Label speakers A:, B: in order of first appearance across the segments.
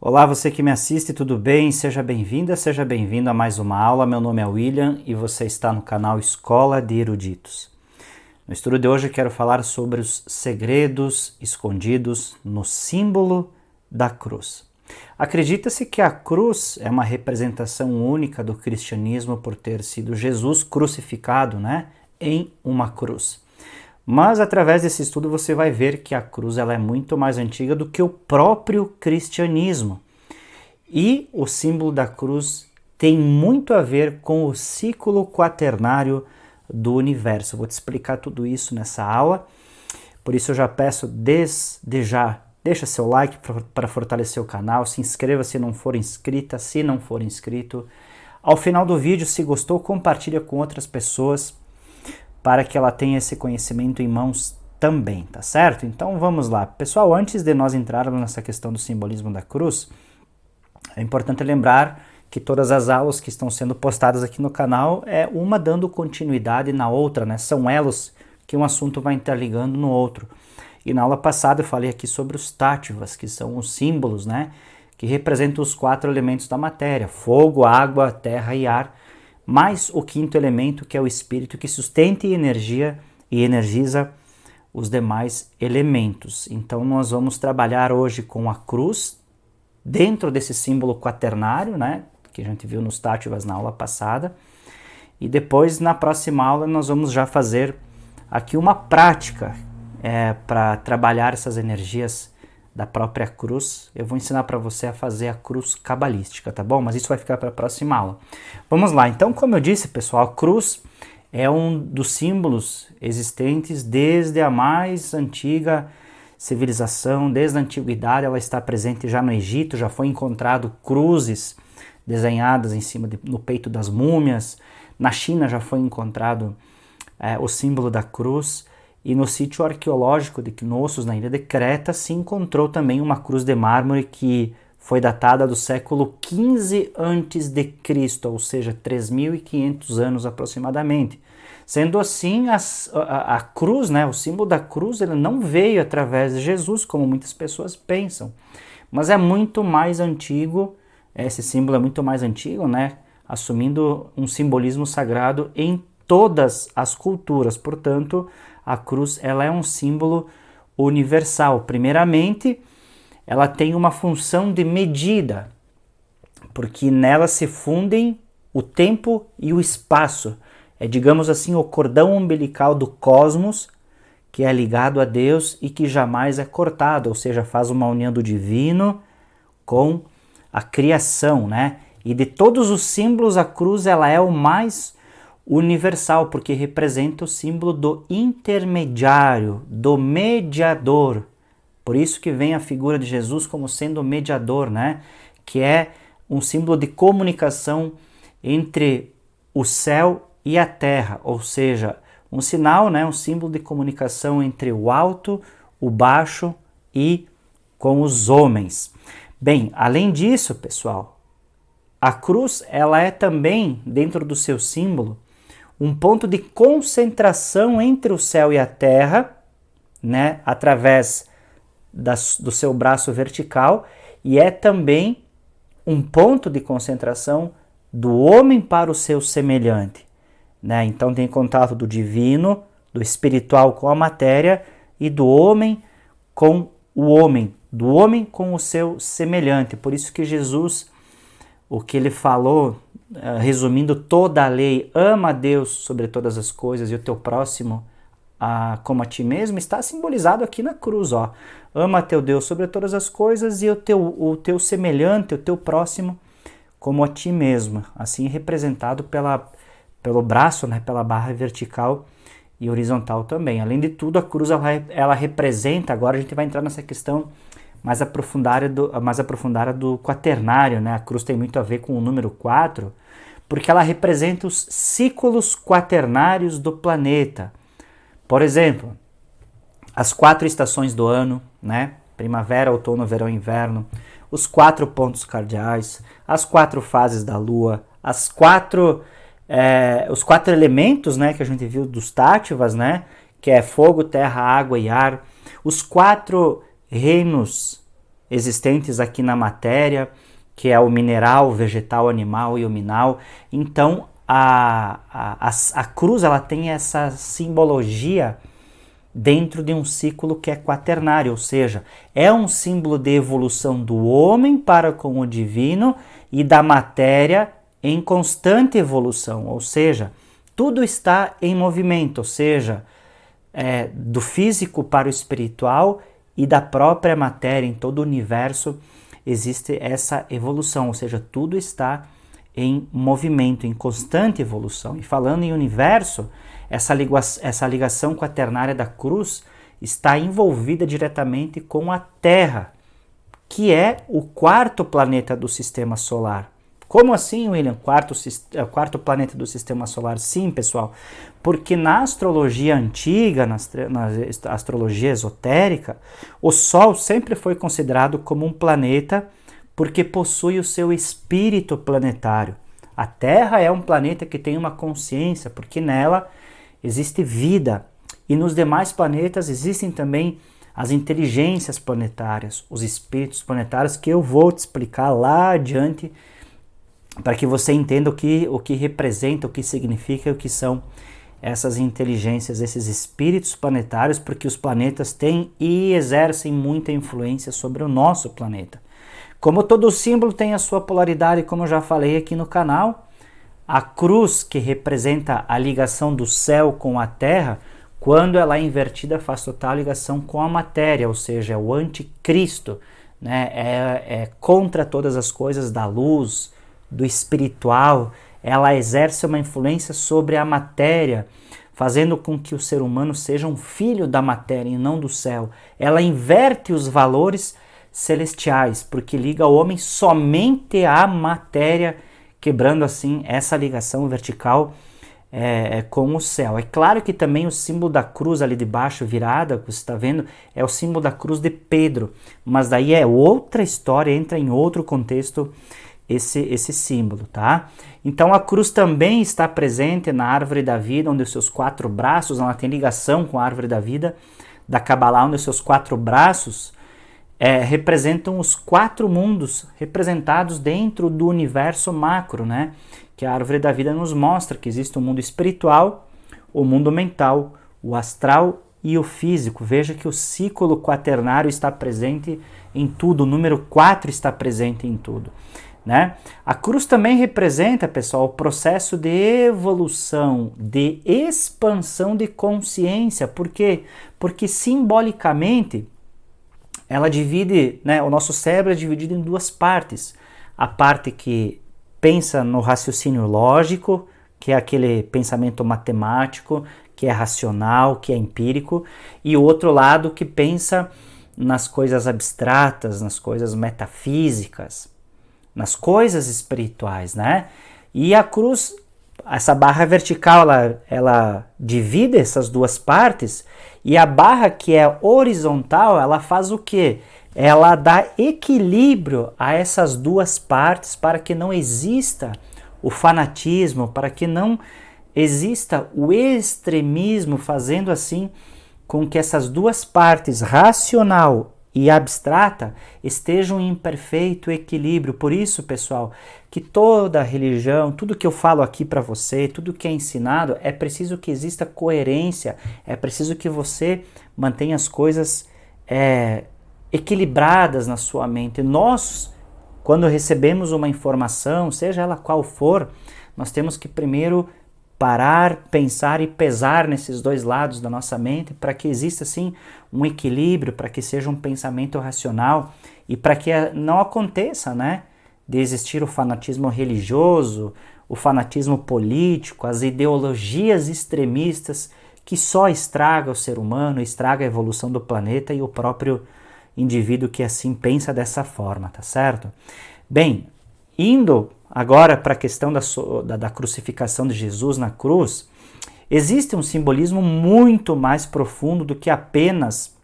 A: Olá, você que me assiste, tudo bem? Seja bem-vinda, seja bem-vindo a mais uma aula. Meu nome é William e você está no canal Escola de Eruditos. No estudo de hoje eu quero falar sobre os segredos escondidos no símbolo da cruz. Acredita-se que a cruz é uma representação única do cristianismo por ter sido Jesus crucificado, em uma cruz. Mas através desse estudo você vai ver que a cruz ela é muito mais antiga do que o próprio cristianismo. E o símbolo da cruz tem muito a ver com o ciclo quaternário do universo. Eu vou te explicar tudo isso nessa aula. Por isso eu já peço desde já, deixa seu like para fortalecer o canal, se inscreva se não for inscrita, se não for inscrito. Ao final do vídeo, se gostou, compartilha com outras pessoas para que ela tenha esse conhecimento em mãos também, tá certo? Então vamos lá. Pessoal, antes de nós entrarmos nessa questão do simbolismo da cruz, é importante lembrar que todas as aulas que estão sendo postadas aqui no canal é uma dando continuidade na outra, São elos que um assunto vai interligando no outro. E na aula passada eu falei aqui sobre os táttivas, que são os símbolos, que representam os 4 elementos da matéria: fogo, água, terra e ar, mais o 5º elemento, que é o espírito, que sustenta energia e energiza os demais elementos. Então nós vamos trabalhar hoje com a cruz, dentro desse símbolo quaternário, que a gente viu nos táttivas na aula passada. E depois, na próxima aula, nós vamos já fazer aqui uma prática para trabalhar essas energias da própria cruz. Eu vou ensinar para você a fazer a cruz cabalística, tá bom? Mas isso vai ficar para a próxima aula. Vamos lá. Então, como eu disse, pessoal, a cruz é um dos símbolos existentes desde a mais antiga civilização. Desde a antiguidade ela está presente já no Egito, já foi encontrado cruzes desenhadas em cima no peito das múmias. Na China já foi encontrado o símbolo da cruz. E no sítio arqueológico de Knossos, na ilha de Creta, se encontrou também uma cruz de mármore que foi datada do século XV a.C., ou seja, 3.500 anos aproximadamente. Sendo assim, a cruz, o símbolo da cruz, ele não veio através de Jesus, como muitas pessoas pensam. Mas é muito mais antigo, esse símbolo é muito mais antigo, assumindo um simbolismo sagrado em todas as culturas. Portanto, a cruz ela é um símbolo universal. Primeiramente, ela tem uma função de medida, porque nela se fundem o tempo e o espaço. É, digamos assim, o cordão umbilical do cosmos, que é ligado a Deus e que jamais é cortado, ou seja, faz uma união do divino com a criação, E de todos os símbolos, a cruz ela é o mais universal, porque representa o símbolo do intermediário, do mediador. Por isso que vem a figura de Jesus como sendo o mediador, Que é um símbolo de comunicação entre o céu e a terra, ou seja, um sinal, um símbolo de comunicação entre o alto, o baixo e com os homens. Bem, além disso, pessoal, a cruz ela é também, dentro do seu símbolo, um ponto de concentração entre o céu e a terra, através do seu braço vertical, e é também um ponto de concentração do homem para o seu semelhante. Então tem contato do divino, do espiritual com a matéria e do homem com o homem, do homem com o seu semelhante. Por isso que Jesus, o que ele falou, resumindo toda a lei, ama a Deus sobre todas as coisas e o teu próximo como a ti mesmo, está simbolizado aqui na cruz. Ama teu Deus sobre todas as coisas e o teu semelhante, o teu próximo, como a ti mesmo. Assim representado pelo braço, pela barra vertical e horizontal também. Além de tudo, a cruz ela representa, agora a gente vai entrar nessa questão mais aprofundada do quaternário, A cruz tem muito a ver com o número 4, porque ela representa os ciclos quaternários do planeta. Por exemplo, as 4 estações do ano, primavera, outono, verão e inverno, os 4 pontos cardeais, as 4 fases da lua, os 4 elementos, que a gente viu dos táttivas, que é fogo, terra, água e ar, os 4 reinos existentes aqui na matéria, que é o mineral, o vegetal, o animal e o minal. Então, a cruz ela tem essa simbologia dentro de um ciclo que é quaternário, ou seja, é um símbolo de evolução do homem para com o divino e da matéria em constante evolução, ou seja, tudo está em movimento, ou seja, do físico para o espiritual e da própria matéria, em todo o universo existe essa evolução, ou seja, tudo está em movimento, em constante evolução. E falando em universo, essa ligação quaternária da cruz está envolvida diretamente com a Terra, que é o quarto planeta do Sistema Solar. Como assim, William? Quarto planeta do Sistema Solar? Sim, pessoal, porque na astrologia antiga, na astrologia esotérica, o Sol sempre foi considerado como um planeta porque possui o seu espírito planetário. A Terra é um planeta que tem uma consciência, porque nela existe vida. E nos demais planetas existem também as inteligências planetárias, os espíritos planetários, que eu vou te explicar lá adiante, para que você entenda o que representa, o que significa e o que são essas inteligências, esses espíritos planetários, porque os planetas têm e exercem muita influência sobre o nosso planeta. Como todo símbolo tem a sua polaridade, como eu já falei aqui no canal, a cruz, que representa a ligação do céu com a terra, quando ela é invertida, faz total ligação com a matéria, ou seja, é o anticristo, né? É contra todas as coisas da luz, do espiritual. Ela exerce uma influência sobre a matéria, fazendo com que o ser humano seja um filho da matéria e não do céu. Ela inverte os valores celestiais, porque liga o homem somente à matéria, quebrando assim essa ligação vertical com o céu. É claro que também o símbolo da cruz ali de baixo, virada, que você está vendo, é o símbolo da cruz de Pedro, mas daí é outra história, entra em outro contexto esse símbolo, tá? Então a cruz também está presente na árvore da vida, onde os seus 4 braços, ela tem ligação com a árvore da vida da Kabbalah, onde os seus 4 braços representam os 4 mundos representados dentro do universo macro, né? Que a árvore da vida nos mostra que existe o mundo espiritual, o mundo mental, o astral e o físico. Veja que o ciclo quaternário está presente em tudo, o número 4 está presente em tudo, né? A cruz também representa, pessoal, o processo de evolução, de expansão de consciência. Por quê? Porque simbolicamente ela divide, né, o nosso cérebro é dividido em 2 partes. A parte que pensa no raciocínio lógico, que é aquele pensamento matemático, que é racional, que é empírico, e o outro lado que pensa nas coisas abstratas, nas coisas metafísicas, nas coisas espirituais, né? E a cruz, essa barra vertical, ela divide essas 2 partes, e a barra que é horizontal, ela faz o quê? Ela dá equilíbrio a essas 2 partes para que não exista o fanatismo, para que não exista o extremismo, fazendo assim com que essas 2 partes, racional e abstrata, estejam em perfeito equilíbrio. Por isso, pessoal, que toda religião, tudo que eu falo aqui para você, tudo que é ensinado, é preciso que exista coerência, é preciso que você mantenha as coisas equilibradas na sua mente. Nós, quando recebemos uma informação, seja ela qual for, nós temos que primeiro parar, pensar e pesar nesses 2 lados da nossa mente para que exista assim um equilíbrio, para que seja um pensamento racional e para que não aconteça, né, de existir o fanatismo religioso, o fanatismo político, as ideologias extremistas que só estraga o ser humano, estraga a evolução do planeta e o próprio indivíduo que assim pensa dessa forma, tá certo? Bem, indo agora para a questão da crucificação de Jesus na cruz, existe um simbolismo muito mais profundo do que apenas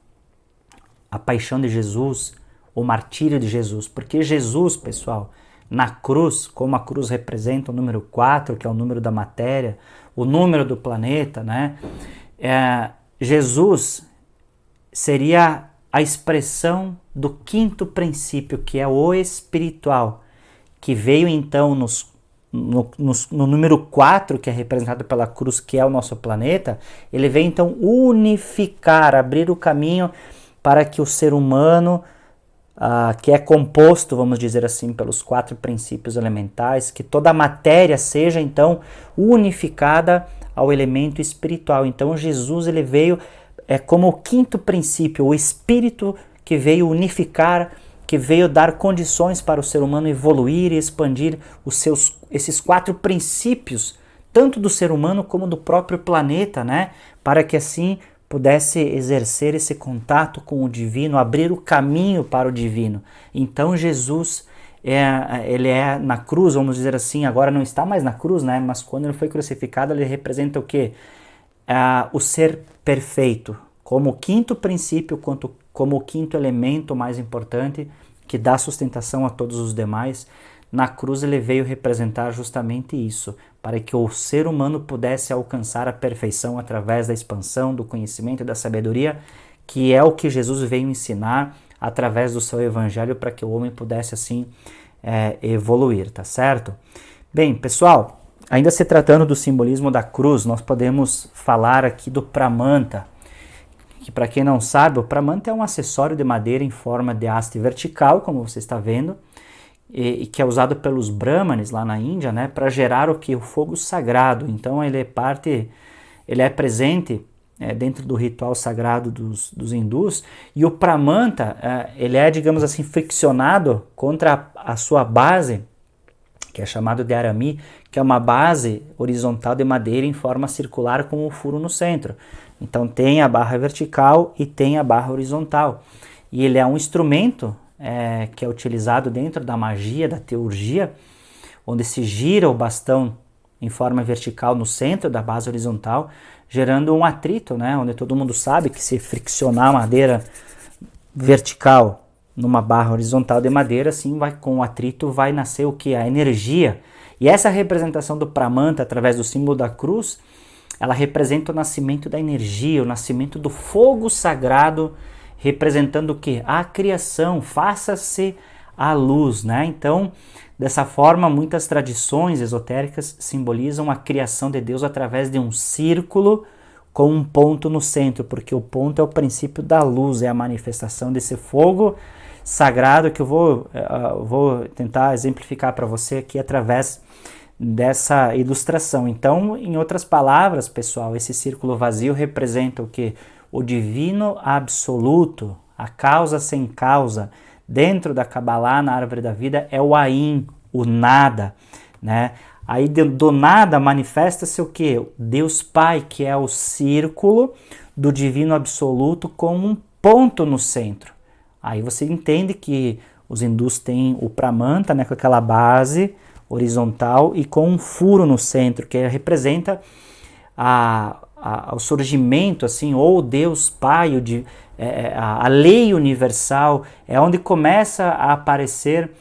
A: a paixão de Jesus, o martírio de Jesus, porque Jesus, pessoal, na cruz, como a cruz representa o número 4, que é o número da matéria, o número do planeta, né? Jesus seria a expressão do quinto princípio, que é o espiritual, que veio então no número 4, que é representado pela cruz, que é o nosso planeta. Ele veio então unificar, abrir o caminho para que o ser humano, que é composto, vamos dizer assim, pelos 4 princípios elementais, que toda a matéria seja então unificada ao elemento espiritual. Então Jesus, ele veio como o quinto princípio, o espírito que veio unificar, que veio dar condições para o ser humano evoluir e expandir esses 4 princípios, tanto do ser humano como do próprio planeta, né? Para que assim pudesse exercer esse contato com o divino, abrir o caminho para o divino. Então Jesus, ele é na cruz, vamos dizer assim, agora não está mais na cruz, né? Mas quando ele foi crucificado, ele representa o quê? O ser perfeito, como o quinto princípio, como o quinto elemento mais importante, que dá sustentação a todos os demais. Na cruz ele veio representar justamente isso, para que o ser humano pudesse alcançar a perfeição através da expansão do conhecimento e da sabedoria, que é o que Jesus veio ensinar através do seu evangelho, para que o homem pudesse assim evoluir, tá certo? Bem, pessoal, ainda se tratando do simbolismo da cruz, nós podemos falar aqui do pramanta, que para quem não sabe, o pramanta é um acessório de madeira em forma de haste vertical, como você está vendo, e que é usado pelos brahmanes lá na Índia, né, para gerar o que? O fogo sagrado. Então ele é presente dentro do ritual sagrado dos hindus, e o pramanta, ele é, digamos assim, friccionado contra a sua base, que é chamado de arami, que é uma base horizontal de madeira em forma circular com um furo no centro. Então tem a barra vertical e tem a barra horizontal. E ele é um instrumento que é utilizado dentro da magia, da teurgia, onde se gira o bastão em forma vertical no centro da base horizontal, gerando um atrito, né? Onde todo mundo sabe que se friccionar a madeira vertical numa barra horizontal de madeira, assim, com o atrito vai nascer o que? A energia. E essa representação do pramanta, através do símbolo da cruz, ela representa o nascimento da energia, o nascimento do fogo sagrado, representando o quê? A criação, faça-se a luz, né? Então, dessa forma, muitas tradições esotéricas simbolizam a criação de Deus através de um círculo com um ponto no centro, porque o ponto é o princípio da luz, é a manifestação desse fogo sagrado que eu vou tentar exemplificar para você aqui através dessa ilustração. Então, em outras palavras, pessoal, esse círculo vazio representa o quê? O divino absoluto, a causa sem causa. Dentro da Kabbalah, na árvore da vida, é o Ain, o nada, né? Aí do nada manifesta-se o quê? Deus Pai, que é o círculo do divino absoluto com um ponto no centro. Aí você entende que os hindus têm o pramanta, né, com aquela base horizontal e com um furo no centro, que representa o surgimento, assim, ou Deus Pai, a lei universal, é onde começa a aparecer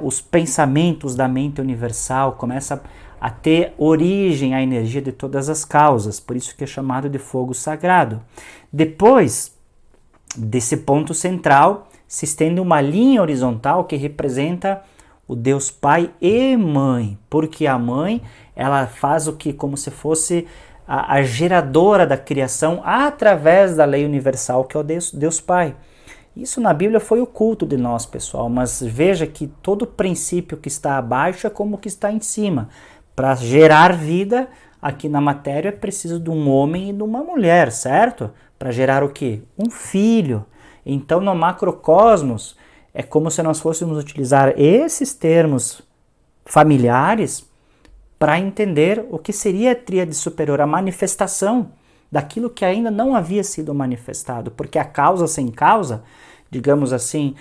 A: os pensamentos da mente universal, começa a ter origem a energia de todas as causas, por isso que é chamado de fogo sagrado. Depois desse ponto central, se estende uma linha horizontal que representa o Deus Pai e Mãe, porque a Mãe, ela faz o que? Como se fosse a geradora da criação através da lei universal, que é o Deus Pai. Isso na Bíblia foi oculto de nós, pessoal, mas veja que todo princípio que está abaixo é como o que está em cima. Para gerar vida aqui na matéria é preciso de um homem e de uma mulher, certo? Para gerar o quê? Um filho. Então no macrocosmos é como se nós fôssemos utilizar esses termos familiares para entender o que seria a tríade superior, a manifestação daquilo que ainda não havia sido manifestado, porque a causa sem causa, digamos assim,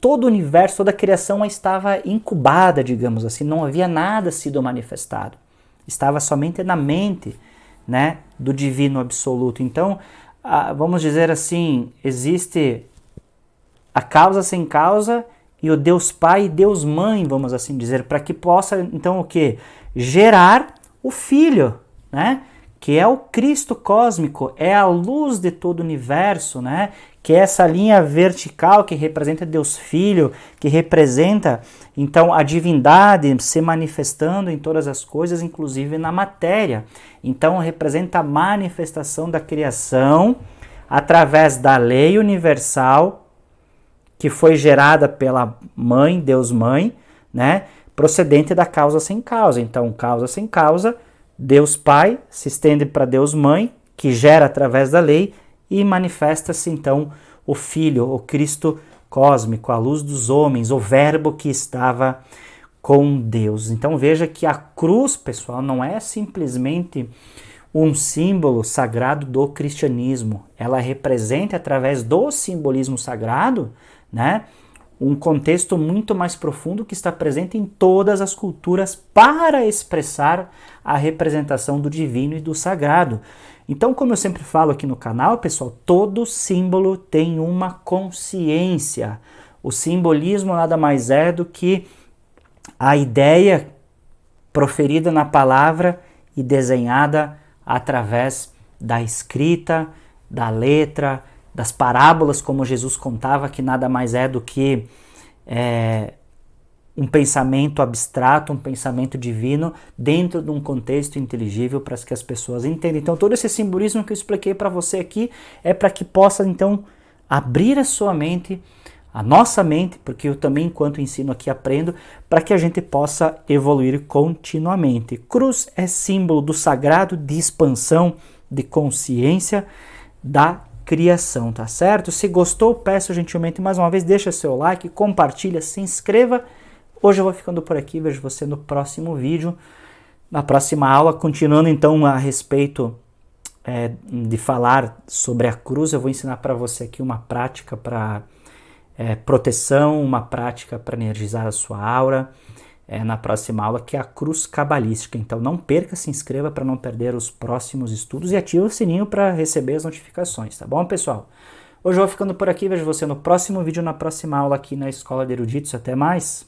A: todo o universo, toda a criação estava incubada, digamos assim, não havia nada sido manifestado, estava somente na mente, né, do divino absoluto. Então, vamos dizer assim, existe a causa sem causa e o Deus Pai e Deus Mãe, vamos assim dizer, para que possa, então, o quê? Gerar o Filho, né? que é o Cristo cósmico, é a luz de todo o universo, né? Que é essa linha vertical que representa Deus Filho, que representa, então, a divindade se manifestando em todas as coisas, inclusive na matéria. Então, representa a manifestação da criação através da lei universal, que foi gerada pela mãe, Deus Mãe, né? Procedente da causa sem causa. Então, causa sem causa, Deus Pai se estende para Deus Mãe, que gera através da lei, e manifesta-se então o Filho, o Cristo cósmico, a luz dos homens, o Verbo que estava com Deus. Então veja que a cruz, pessoal, não é simplesmente um símbolo sagrado do cristianismo. Ela representa, através do simbolismo sagrado, né, um contexto muito mais profundo que está presente em todas as culturas para expressar a representação do divino e do sagrado. Então, como eu sempre falo aqui no canal, pessoal, todo símbolo tem uma consciência. O simbolismo nada mais é do que a ideia proferida na palavra e desenhada através da escrita, da letra, das parábolas, como Jesus contava, que nada mais é do que um pensamento abstrato, um pensamento divino, dentro de um contexto inteligível para que as pessoas entendam. Então, todo esse simbolismo que eu expliquei para você aqui é para que possa, então, abrir a sua mente, a nossa mente, porque eu também, enquanto ensino aqui, aprendo, para que a gente possa evoluir continuamente. Cruz é símbolo do sagrado, de expansão, de consciência da criação, tá certo? Se gostou, peço gentilmente mais uma vez, deixa seu like, compartilha, se inscreva. Hoje eu vou ficando por aqui, vejo você no próximo vídeo, na próxima aula, continuando então a respeito de falar sobre a cruz. Eu vou ensinar para você aqui uma prática para proteção, uma prática para energizar a sua aura, na próxima aula, que é a cruz cabalística. Então não perca, se inscreva para não perder os próximos estudos e ative o sininho para receber as notificações, tá bom, pessoal? Hoje eu vou ficando por aqui, vejo você no próximo vídeo, na próxima aula aqui na Escola de Eruditos. Até mais!